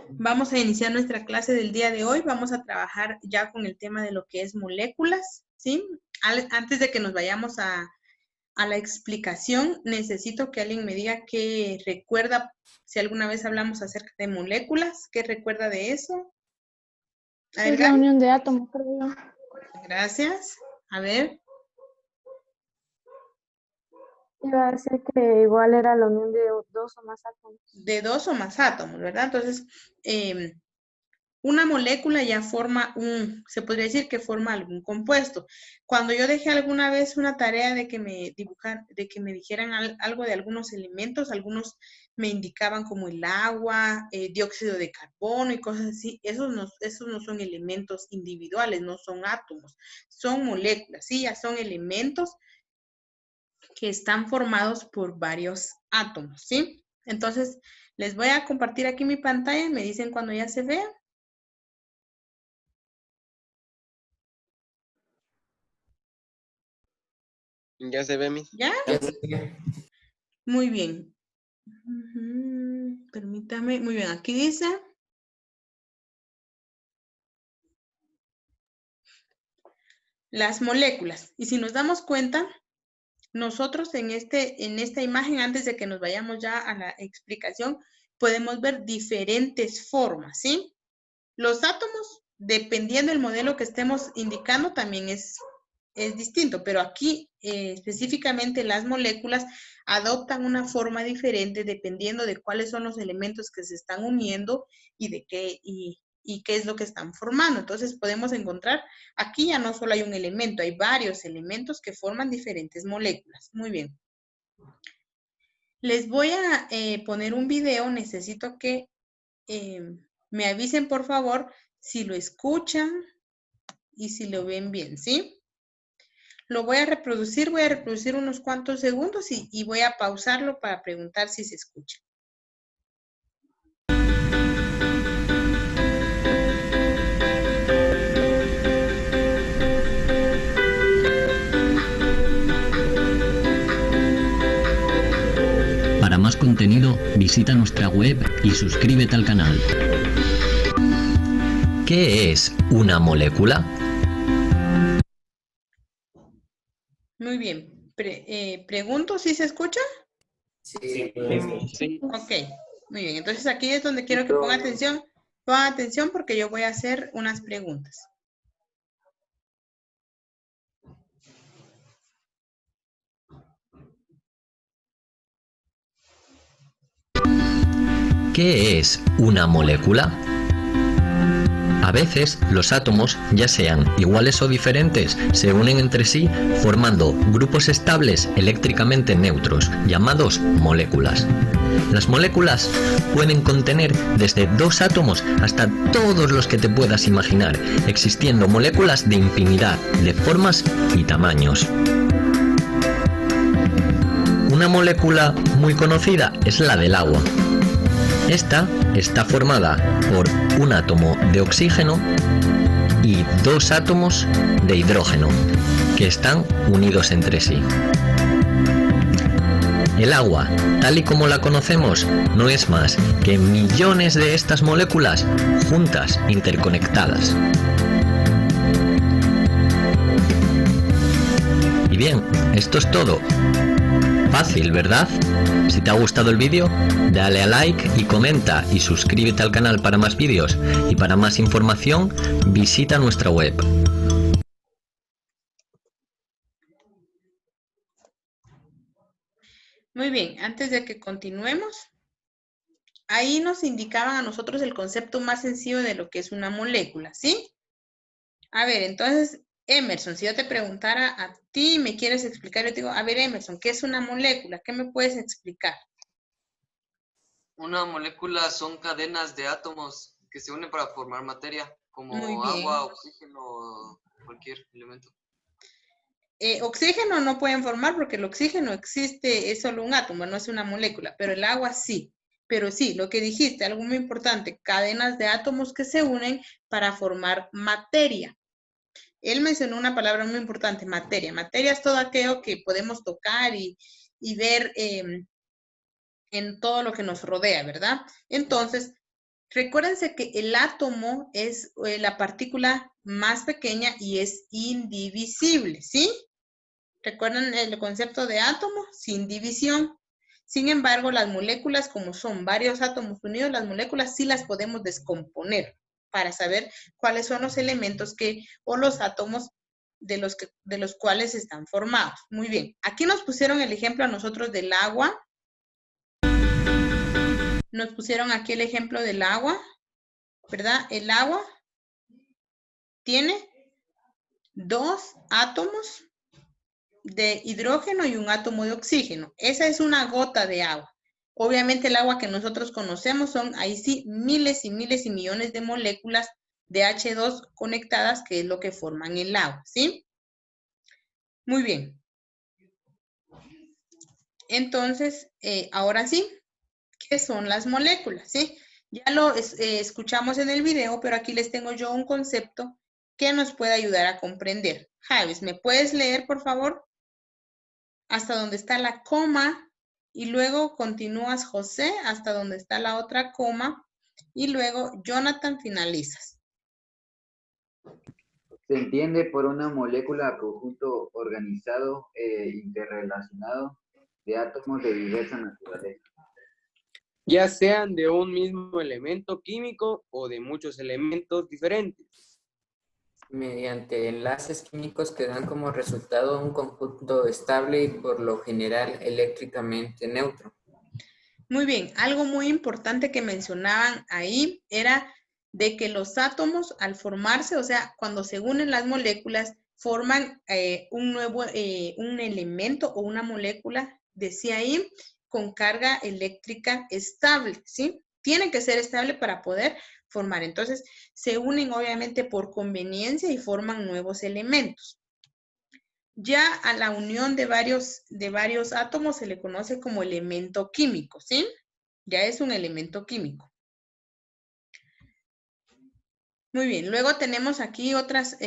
Vamos a iniciar nuestra clase del día de hoy. Vamos a trabajar ya con el tema de lo que es moléculas, ¿sí? Antes de que nos vayamos a la explicación, necesito que alguien me diga qué recuerda, si alguna vez hablamos acerca de moléculas, ¿qué recuerda de eso? A ver, Es la Gaby. unión de átomos, creo yo. Gracias. A ver. Iba a decir que igual era la unión de dos o más átomos. De dos o más átomos, ¿verdad? Entonces, una molécula ya forma se podría decir que forma algún compuesto. Cuando yo dejé alguna vez una tarea de que me dijeran algo de algunos elementos, algunos me indicaban como el agua, dióxido de carbono y cosas así, esos no son elementos individuales, no son átomos, son moléculas, sí, ya son elementos que están formados por varios átomos, ¿sí? Entonces, les voy a compartir aquí mi pantalla, me dicen cuando ya se vea. Ya se ve, Miss. ¿Ya? Muy bien. Permítame. Muy bien, aquí dice. Las moléculas. Y si nos damos cuenta, nosotros en esta imagen, antes de que nos vayamos ya a la explicación, podemos ver diferentes formas, ¿sí? Los átomos, dependiendo del modelo que estemos indicando, también es distinto, pero aquí específicamente las moléculas adoptan una forma diferente dependiendo de cuáles son los elementos que se están uniendo y de qué y qué es lo que están formando. Entonces podemos encontrar, aquí ya no solo hay un elemento, hay varios elementos que forman diferentes moléculas. Muy bien. Les voy a poner un video, necesito que me avisen por favor si lo escuchan y si lo ven bien, ¿sí? Lo voy a reproducir unos cuantos segundos y voy a pausarlo para preguntar si se escucha. Para más contenido, visita nuestra web y suscríbete al canal. ¿Qué es una molécula? Muy bien. Pregunto si se escucha. Sí. Ok, muy bien. Entonces aquí es donde quiero que pongan atención. Pongan atención porque yo voy a hacer unas preguntas. ¿Qué es una molécula? A veces los átomos, ya sean iguales o diferentes, se unen entre sí formando grupos estables eléctricamente neutros, llamados moléculas. Las moléculas pueden contener desde 2 átomos hasta todos los que te puedas imaginar, existiendo moléculas de infinidad de formas y tamaños. Una molécula muy conocida es la del agua. Esta está formada por un átomo de oxígeno y 2 átomos de hidrógeno, que están unidos entre sí. El agua, tal y como la conocemos, no es más que millones de estas moléculas juntas, interconectadas. Y bien, esto es todo. Fácil, ¿verdad? Si te ha gustado el vídeo, dale a like y comenta y suscríbete al canal para más vídeos. Y para más información, visita nuestra web. Muy bien, antes de que continuemos, ahí nos indicaban a nosotros el concepto más sencillo de lo que es una molécula, ¿sí? A ver, entonces, Emerson, si yo te preguntara a ti, me quieres explicar, yo te digo, a ver, Emerson, ¿qué es una molécula? ¿Qué me puedes explicar? Una molécula son cadenas de átomos que se unen para formar materia, Muy como bien. agua, oxígeno o cualquier elemento. Oxígeno no pueden formar porque el oxígeno existe, es solo un átomo, no es una molécula, pero el agua sí. Pero sí, lo que dijiste, algo muy importante, cadenas de átomos que se unen para formar materia. Él mencionó una palabra muy importante, materia. Materia es todo aquello que podemos tocar y ver en todo lo que nos rodea, ¿verdad? Entonces, Recuérdense que el átomo es la partícula más pequeña y es indivisible, ¿sí? ¿Recuerdan el concepto de átomo? Sin división. Sin embargo, las moléculas, como son varios átomos unidos, las moléculas sí las podemos descomponer para saber cuáles son los elementos o los átomos de los cuales están formados. Muy bien. Aquí nos pusieron el ejemplo a nosotros del agua. Nos pusieron aquí el ejemplo del agua, ¿verdad? El agua tiene 2 átomos de hidrógeno y un átomo de oxígeno. Esa es una gota de agua. Obviamente el agua que nosotros conocemos son, ahí sí, miles y miles y millones de moléculas de H2 conectadas, que es lo que forman el agua, ¿sí? Muy bien. Entonces, ahora sí, ¿qué son las moléculas? ¿Sí? Ya lo escuchamos en el video, pero aquí les tengo yo un concepto que nos puede ayudar a comprender. Javes, ¿me puedes leer, por favor? Hasta donde está la coma y luego continúas, José, hasta donde está la otra coma y luego Jonathan finalizas. Se entiende por una molécula conjunto organizado e interrelacionado de átomos de diversa naturaleza. Ya sean de un mismo elemento químico o de muchos elementos diferentes. Mediante enlaces químicos que dan como resultado un conjunto estable y por lo general eléctricamente neutro. Muy bien, algo muy importante que mencionaban ahí era de que los átomos al formarse, o sea, cuando se unen las moléculas, forman un elemento o una molécula, decía ahí, con carga eléctrica estable, ¿sí? Tiene que ser estable para poder formar. Entonces, se unen obviamente por conveniencia y forman nuevos elementos. Ya a la unión de varios átomos se le conoce como elemento químico, ¿sí? Ya es un elemento químico. Muy bien, luego tenemos aquí otras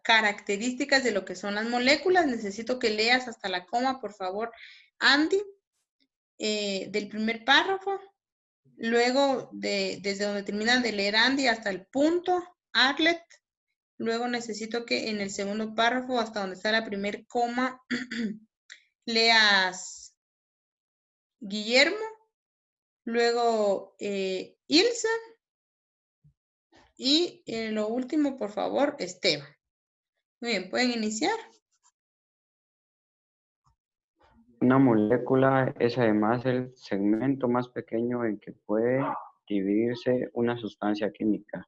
características de lo que son las moléculas. Necesito que leas hasta la coma, por favor, Andy, del primer párrafo. Luego, desde donde terminan de leer Andy hasta el punto, Arlet. Luego necesito que en el segundo párrafo, hasta donde está la primer coma, leas Guillermo. Luego Ilse. Y lo último, por favor, Esteban. Muy bien, ¿pueden iniciar? Una molécula es además el segmento más pequeño en que puede dividirse una sustancia química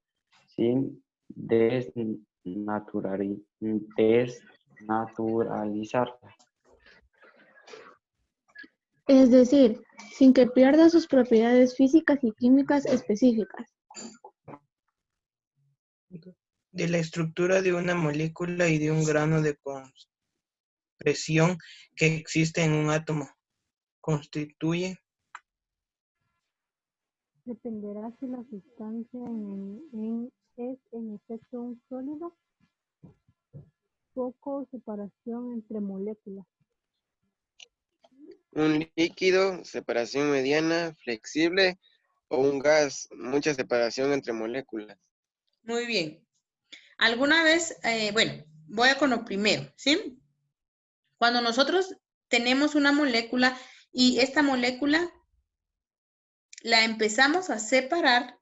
sin desnaturalizarla. Es decir, sin que pierda sus propiedades físicas y químicas específicas. De la estructura de una molécula y de un grano de compresión que existe en un átomo. Constituye. Dependerá si la sustancia es en efecto un sólido, poco separación entre moléculas. Un líquido, separación mediana, flexible, o un gas, mucha separación entre moléculas. Muy bien. ¿Alguna vez, bueno, voy con lo primero, ¿sí? Cuando nosotros tenemos una molécula y esta molécula la empezamos a separar,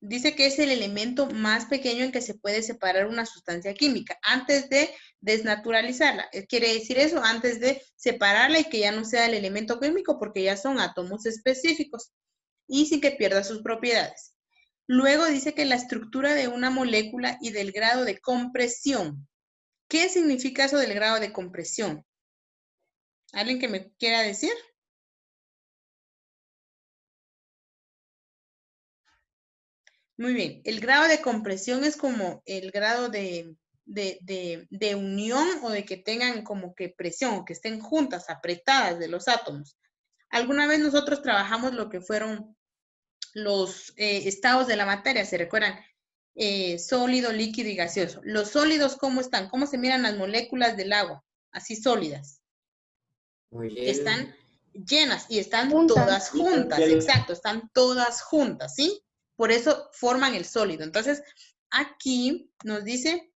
dice que es el elemento más pequeño en que se puede separar una sustancia química antes de desnaturalizarla. Quiere decir eso, antes de separarla y que ya no sea el elemento químico porque ya son átomos específicos y sin que pierda sus propiedades. Luego dice que la estructura de una molécula y del grado de compresión. ¿Qué significa eso del grado de compresión? ¿Alguien que me quiera decir? Muy bien, el grado de compresión es como el grado de unión o de que tengan como que presión, o que estén juntas, apretadas de los átomos. Alguna vez nosotros trabajamos lo que fueron los estados de la materia, ¿se recuerdan? Sólido, líquido y gaseoso. Los sólidos, ¿cómo están? ¿Cómo se miran las moléculas del agua? Así sólidas. Están llenas y están todas juntas, exacto, están todas juntas, ¿sí? Por eso forman el sólido. Entonces, aquí nos dice,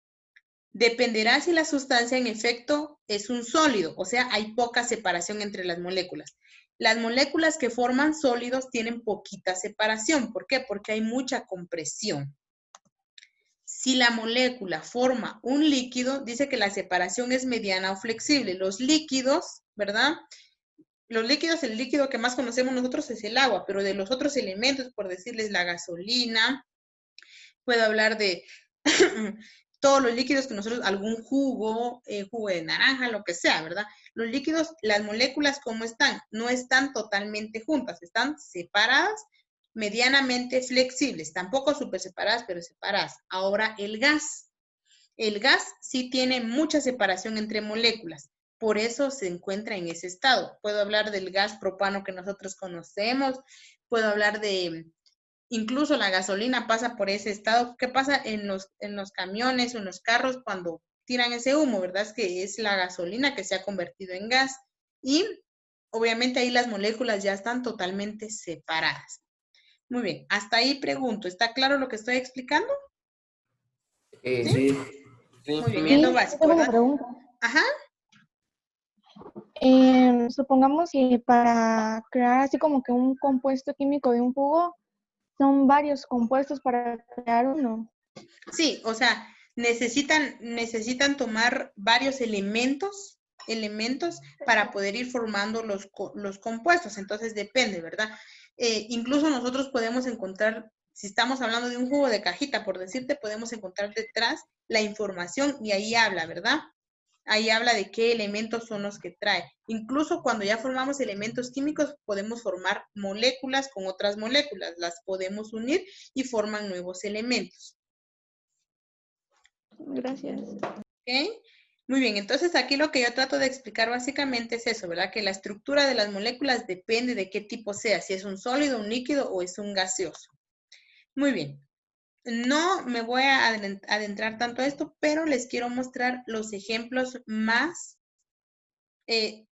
dependerá si la sustancia en efecto es un sólido, o sea, hay poca separación entre las moléculas. Las moléculas que forman sólidos tienen poquita separación. ¿Por qué? Porque hay mucha compresión. Si la molécula forma un líquido, dice que la separación es mediana o flexible. Los líquidos, ¿verdad? Los líquidos, el líquido que más conocemos nosotros es el agua, pero de los otros elementos, por decirles la gasolina, puedo hablar de todos los líquidos que nosotros, algún jugo, jugo de naranja, lo que sea, ¿verdad? Los líquidos, las moléculas, ¿cómo están? No están totalmente juntas, están separadas, medianamente flexibles, tampoco súper separadas, pero separadas. Ahora, el gas sí tiene mucha separación entre moléculas, por eso se encuentra en ese estado. Puedo hablar del gas propano que nosotros conocemos, puedo hablar de, incluso la gasolina pasa por ese estado. ¿Qué pasa en los camiones o en los carros cuando tiran ese humo, verdad? Es que es la gasolina que se ha convertido en gas y obviamente ahí las moléculas ya están totalmente separadas. Muy bien, hasta ahí pregunto, ¿está claro lo que estoy explicando? Sí. Muy bien, Sí, es lo básico, tengo una ¿verdad? pregunta. Ajá. Supongamos que para crear así como que un compuesto químico de un jugo, son varios compuestos para crear uno. Sí, o sea, necesitan tomar varios elementos para poder ir formando los compuestos. Entonces depende, ¿verdad? Incluso nosotros podemos encontrar, si estamos hablando de un jugo de cajita, por decirte, podemos encontrar detrás la información y ahí habla, ¿verdad? Ahí habla de qué elementos son los que trae. Incluso cuando ya formamos elementos químicos, podemos formar moléculas con otras moléculas, las podemos unir y forman nuevos elementos. Gracias. ¿Ok? Muy bien, entonces aquí lo que yo trato de explicar básicamente es eso, ¿verdad? Que la estructura de las moléculas depende de qué tipo sea, si es un sólido, un líquido o es un gaseoso. Muy bien. No me voy a adentrar tanto a esto, pero les quiero mostrar los ejemplos más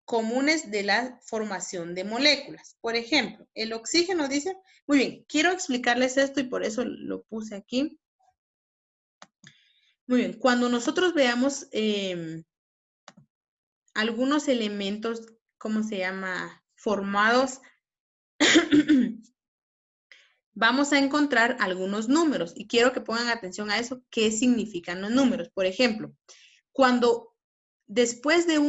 comunes de la formación de moléculas. Por ejemplo, el oxígeno dice, muy bien, quiero explicarles esto y por eso lo puse aquí. Muy bien, cuando nosotros veamos algunos elementos, ¿cómo se llama? Formados, vamos a encontrar algunos números y quiero que pongan atención a eso, ¿qué significan los números? Por ejemplo, cuando después de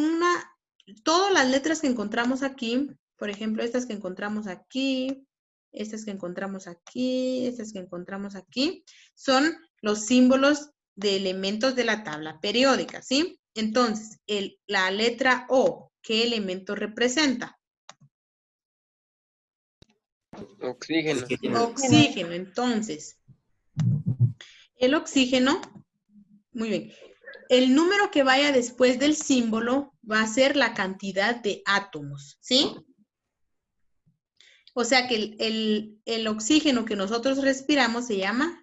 todas las letras que encontramos aquí, por ejemplo, estas que encontramos aquí, estas que encontramos aquí, estas que encontramos aquí, son los símbolos de elementos de la tabla periódica, ¿sí? Entonces, la letra O, ¿qué elemento representa? Oxígeno. Oxígeno. Entonces, el oxígeno, muy bien. El número que vaya después del símbolo va a ser la cantidad de átomos, ¿sí? O sea que el oxígeno que nosotros respiramos se llama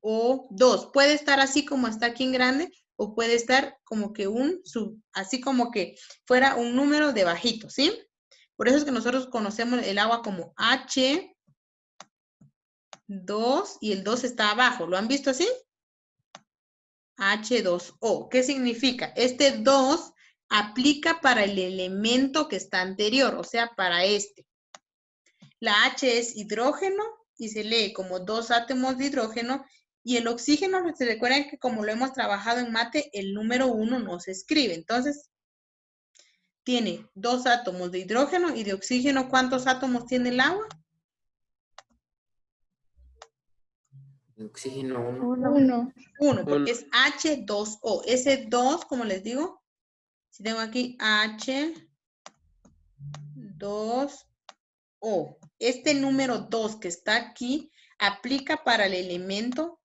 O2. Puede estar así como está aquí en grande o puede estar como que así como que fuera un número de bajito, ¿sí? Por eso es que nosotros conocemos el agua como H2 y el 2 está abajo. ¿Lo han visto así? H2O. ¿Qué significa? Este 2 aplica para el elemento que está anterior, o sea, para este. La H es hidrógeno y se lee como 2 átomos de hidrógeno. Y el oxígeno, se recuerdan que como lo hemos trabajado en mate, el número 1 no se escribe. Entonces, tiene 2 átomos de hidrógeno y de oxígeno. ¿Cuántos átomos tiene el agua? De oxígeno 1. 1. Porque es H2O. Ese 2, como les digo, si tengo aquí H2O. Este número 2 que está aquí aplica para el elemento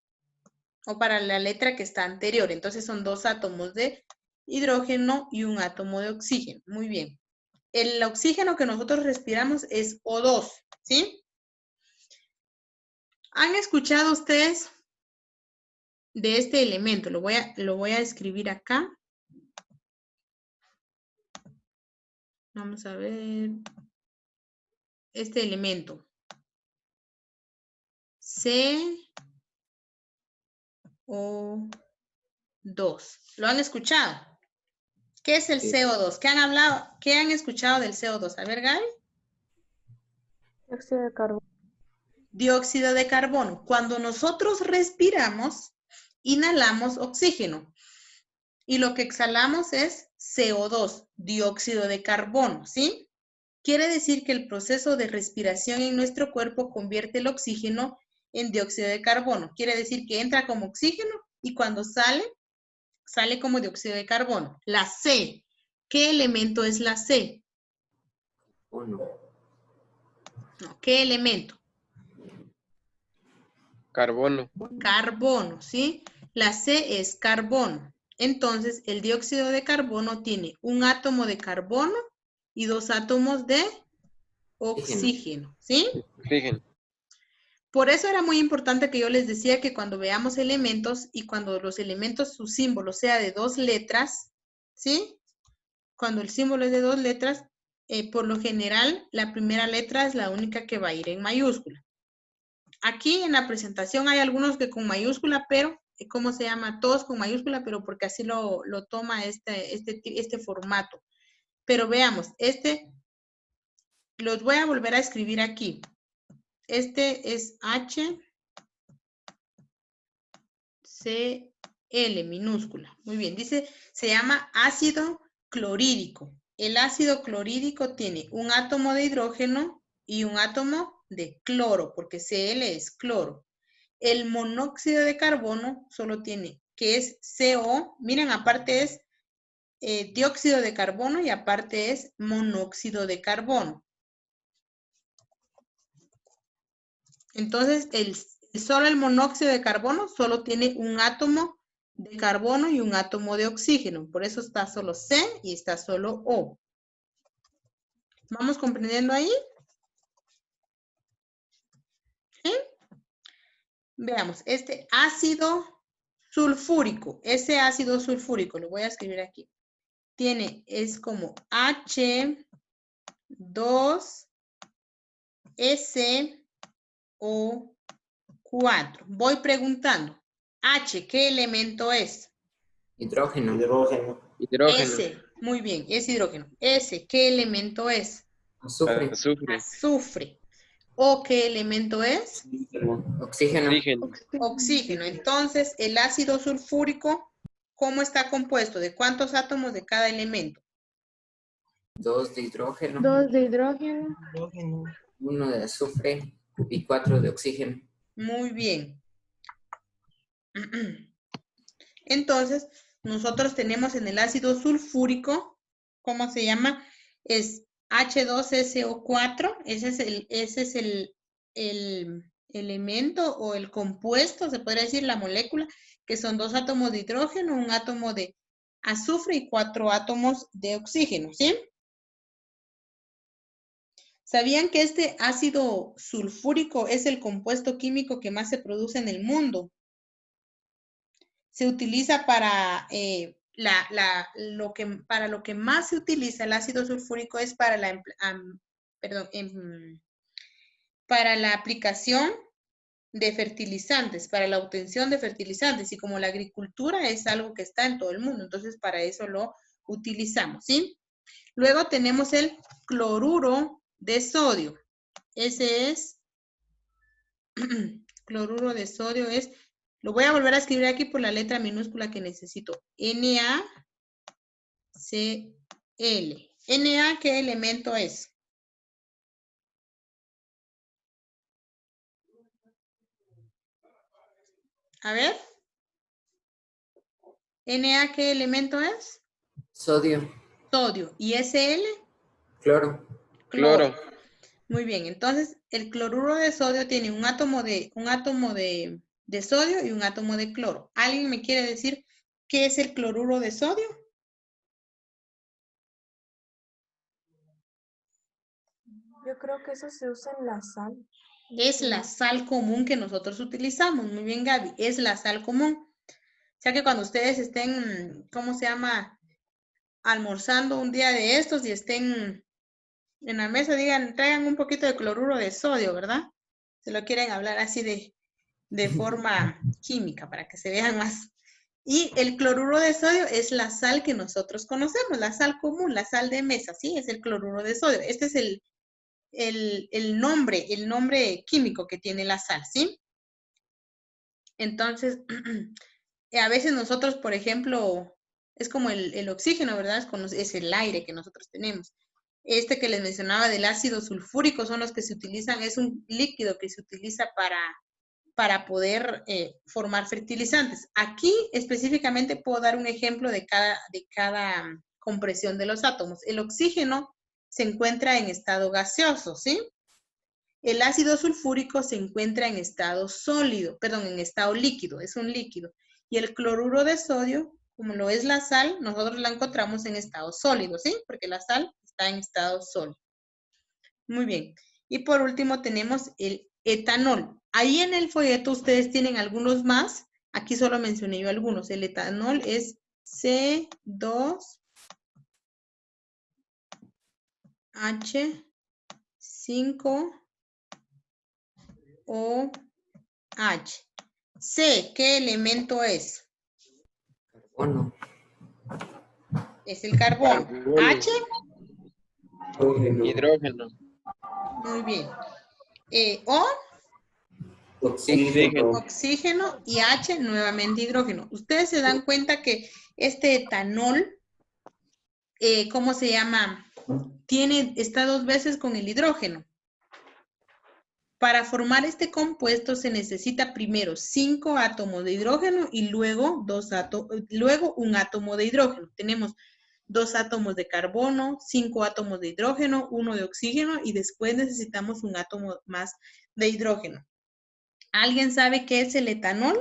o para la letra que está anterior. Entonces son 2 átomos de hidrógeno y un átomo de oxígeno. Muy bien. El oxígeno que nosotros respiramos es O2, ¿sí? ¿Han escuchado ustedes de este elemento? Lo voy a escribir acá. Vamos a ver. Este elemento. CO2. ¿Lo han escuchado? ¿Qué es el CO2? ¿Qué han hablado? ¿Qué han escuchado del CO2? A ver, Gaby. Dióxido de carbono. Dióxido de carbono. Cuando nosotros respiramos, inhalamos oxígeno. Y lo que exhalamos es CO2, dióxido de carbono, ¿sí? Quiere decir que el proceso de respiración en nuestro cuerpo convierte el oxígeno en dióxido de carbono. Quiere decir que entra como oxígeno y cuando sale, sale como dióxido de carbono. La C. ¿Qué elemento es la C? Uno. No, ¿qué elemento? Carbono. Carbono, ¿sí? La C es carbono. Entonces, el dióxido de carbono tiene un átomo de carbono y 2 átomos de oxígeno, ¿sí? Oxígeno. Por eso era muy importante que yo les decía que cuando veamos elementos y cuando los elementos, su símbolo sea de 2 letras, ¿sí? Cuando el símbolo es de 2 letras, por lo general, la primera letra es la única que va a ir en mayúscula. Aquí en la presentación hay algunos que con mayúscula, pero, ¿cómo se llama? Todos con mayúscula, pero porque así lo toma este formato. Pero veamos, los voy a volver a escribir aquí. Este es HCl minúscula. Muy bien, dice, se llama ácido clorhídrico. El ácido clorhídrico tiene un átomo de hidrógeno y un átomo de cloro, porque Cl es cloro. El monóxido de carbono solo tiene, que es CO, miren, aparte es dióxido de carbono y aparte es monóxido de carbono. Entonces, solo el monóxido de carbono solo tiene un átomo de carbono y un átomo de oxígeno. Por eso está solo C y está solo O. ¿Vamos comprendiendo ahí? ¿Sí? Veamos, este ácido sulfúrico, ese ácido sulfúrico, lo voy a escribir aquí, es como H2SO4. Voy preguntando, H, ¿qué elemento es? Hidrógeno. S, muy bien, es hidrógeno. S, ¿qué elemento es? Azufre. Azufre. O, ¿qué elemento es? Oxígeno. Oxígeno. Entonces, el ácido sulfúrico, ¿cómo está compuesto? ¿De cuántos átomos de cada elemento? 2 de hidrógeno. 2 de hidrógeno. 1 de azufre y 4 de oxígeno. Muy bien. Entonces, nosotros tenemos en el ácido sulfúrico, ¿cómo se llama? Es H2SO4, ese es el elemento o el compuesto, se podría decir la molécula, que son 2 átomos de hidrógeno, un átomo de azufre y 4 átomos de oxígeno, ¿sí? ¿Sabían que este ácido sulfúrico es el compuesto químico que más se produce en el mundo? Se utiliza para para lo que más se utiliza el ácido sulfúrico es para para la aplicación de fertilizantes, para la obtención de fertilizantes, y como la agricultura es algo que está en todo el mundo, entonces para eso lo utilizamos, ¿sí? Luego tenemos el cloruro de sodio. Ese es, cloruro de sodio es, lo voy a volver a escribir aquí por la letra minúscula que necesito. NaCl. Na, ¿qué elemento es? A ver. Na, ¿qué elemento es? Sodio. Sodio. ¿Y Sl? Cloro. Cloro. Muy bien, entonces el cloruro de sodio tiene un átomo de sodio y un átomo de cloro. ¿Alguien me quiere decir qué es el cloruro de sodio? Yo creo que eso se usa en la sal. Es la sal común que nosotros utilizamos. Muy bien, Gaby, es la sal común. O sea que cuando ustedes estén, ¿cómo se llama? Almorzando un día de estos y estén en la mesa, digan, traigan un poquito de cloruro de sodio, ¿verdad? Se lo quieren hablar así de de forma química para que se vean más. Y el cloruro de sodio es la sal que nosotros conocemos, la sal común, la sal de mesa, ¿sí? Es el cloruro de sodio. Este es el nombre químico que tiene la sal, ¿sí? Entonces, a veces nosotros, por ejemplo, es como el oxígeno, ¿verdad? Es el aire que nosotros tenemos. Este que les mencionaba del ácido sulfúrico son los que se utilizan, es un líquido que se utiliza para poder formar fertilizantes. Aquí específicamente puedo dar un ejemplo de cada compresión de los átomos. El oxígeno se encuentra en estado gaseoso, ¿sí? El ácido sulfúrico se encuentra en estado sólido, perdón, en estado líquido, es un líquido. Y el cloruro de sodio, como lo es la sal, nosotros la encontramos en estado sólido, ¿sí? Porque la sal está en estado sólido. Muy bien. Y por último tenemos el etanol. Ahí en el folleto ustedes tienen algunos más. Aquí solo mencioné yo algunos. El etanol es C2H5OH. C, ¿qué elemento es? Carbono. Es el carbono. H, Hidrógeno. muy bien. O, Oxígeno. oxígeno y H, nuevamente hidrógeno. Ustedes se dan cuenta que este etanol, ¿cómo se llama? Está 2 veces con el hidrógeno. Para formar este compuesto se necesita primero 5 átomos de hidrógeno y luego un átomo de hidrógeno. Tenemos 2 átomos de carbono, 5 átomos de hidrógeno, 1 de oxígeno y después necesitamos un átomo más de hidrógeno. ¿Alguien sabe qué es el etanol?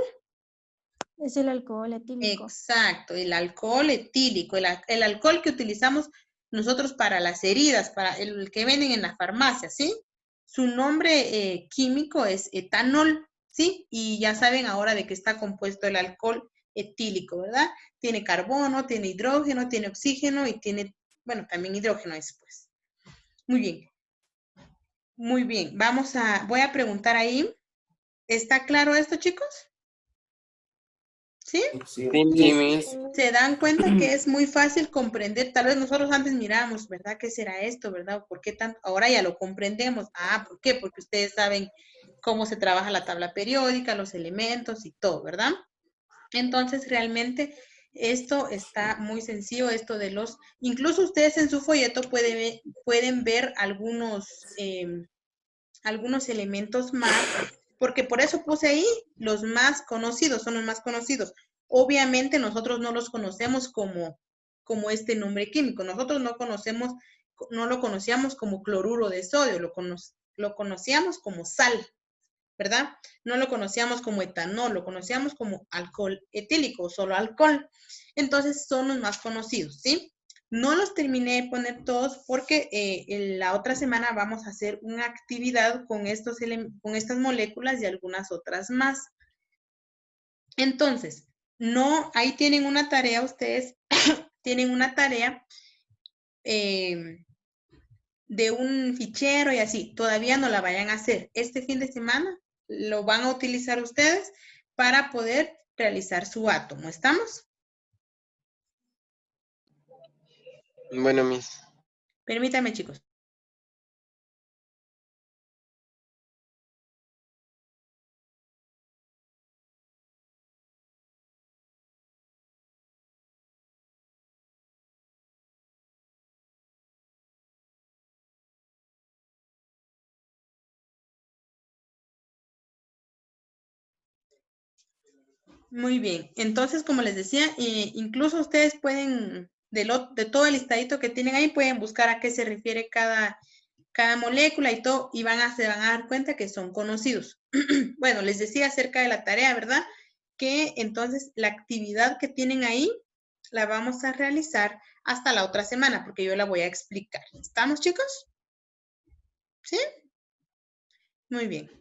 Es el alcohol etílico. Exacto, el alcohol etílico, el alcohol que utilizamos nosotros para las heridas, para el que venden en la farmacia, ¿sí? Su nombre químico es etanol, ¿sí? Y ya saben ahora de qué está compuesto el alcohol etílico, ¿verdad? Tiene carbono, tiene hidrógeno, tiene oxígeno y tiene, bueno, también hidrógeno después. Muy bien. Muy bien. Voy a preguntar ahí. ¿Está claro esto, chicos? ¿Sí? Sí, Miss. Se dan cuenta que es muy fácil comprender. Tal vez nosotros antes mirábamos, ¿verdad? ¿Qué será esto, verdad? ¿Por qué tanto? Ahora ya lo comprendemos. Ah, ¿por qué? Porque ustedes saben cómo se trabaja la tabla periódica, los elementos y todo, ¿verdad? Entonces, realmente esto está muy sencillo, esto de incluso ustedes en su folleto pueden ver algunos elementos más, porque por eso puse ahí los más conocidos, son los más conocidos. Obviamente nosotros no los conocemos como este nombre químico. Nosotros no lo conocíamos como cloruro de sodio, lo conocíamos como sal, ¿verdad? No lo conocíamos como etanol, lo conocíamos como alcohol etílico, solo alcohol. Entonces son los más conocidos, ¿sí? No los terminé de poner todos porque la otra semana vamos a hacer una actividad con estas moléculas y algunas otras más. Entonces, ahí tienen una tarea ustedes, tienen una tarea de un fichero y así. Todavía no la vayan a hacer. Este fin de semana lo van a utilizar ustedes para poder realizar su átomo. ¿Estamos? Bueno, Miss. Permítame, chicos. Muy bien. Entonces, como les decía, incluso ustedes pueden, de todo el listadito que tienen ahí, pueden buscar a qué se refiere cada molécula y todo, y se van a dar cuenta que son conocidos. Bueno, les decía acerca de la tarea, ¿verdad? Que entonces la actividad que tienen ahí la vamos a realizar hasta la otra semana, porque yo la voy a explicar. ¿Estamos, chicos? ¿Sí? Muy bien.